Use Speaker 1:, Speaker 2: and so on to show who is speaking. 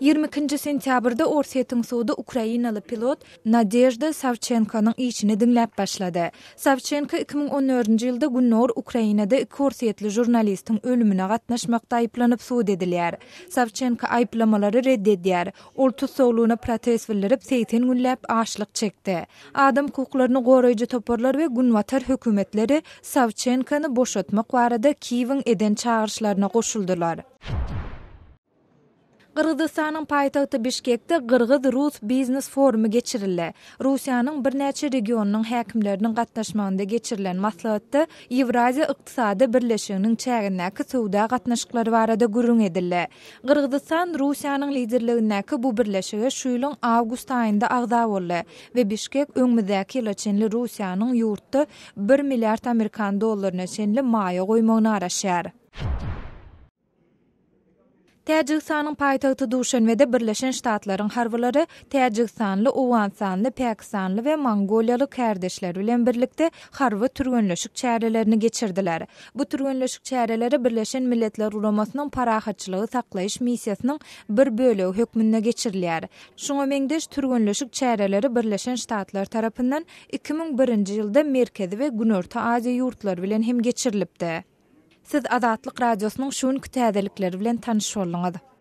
Speaker 1: 22 sentyabrda Orset'in suuda Ukrainalı pilot Nadezhda Savchenka'nın işini dinläp başladı. Savchenka 2014-nji ýylda günnor Ukrainada 2 Orsetli jurnalistin ölümüne gatnaşmakda aýplanyp suud edilýär. Savchenka aýplamalary reddedýär. Ol tutsaglygyna protest bildirip 80 günläp açlyk çekdi. Adam hukuklaryny goraýjy toparlar we günwatar hökümetleri Savchenka'ny boşatmak barada Kiýewiň eden çağırşlaryna goşuldylar. Kırgızstanyň paýtagty Bişkekde Kırgız-Rus biznes forumy geçirildi. Russiýanyň bir näçe regionunyň häkimleriniň gatnaşmagynda geçirilen maslahatda Ewraziýa ykdysady birleşiginiň çägindäki sowda gatnaşyklary barada gürrüň edildi. Kırgızstan Russiýanyň liderligindäki bu birleşige şu ýylyň awgust aýynda agza boldy we Bişkek öňmüzdäki ýyla çenli Russiýanyň ýurtda 1 milliard Amerikan dollaryna çenli maýa goýmagyny araşýar. Täjikistanyň paýtagty Duşanbede Birleşen Ştatlaryň harwylary Täjikistanyly, Owganistanyly, Pakistanly we Mongoliýaly kärdeşler bilen birlikde harwy türgenleşik çärelerini geçirdiler. Bu türgenleşik çäreleri Birleşen Milletler Ulamasynyň parahatçylygy saklaýyş missiýasynyň bir bölegi hökmünde geçirilýär. Şoňa meňdeş türgenleşik çäreleri Birleşen Ştatlar tarapyndan 2001-nji ýylda Merkezi we Günorta Aziýa ýurtlary bilen hem geçirilipdi. Siz Azatlyk radiosynyň şu günkü täzelikleri bilen tanış bolýaňyz.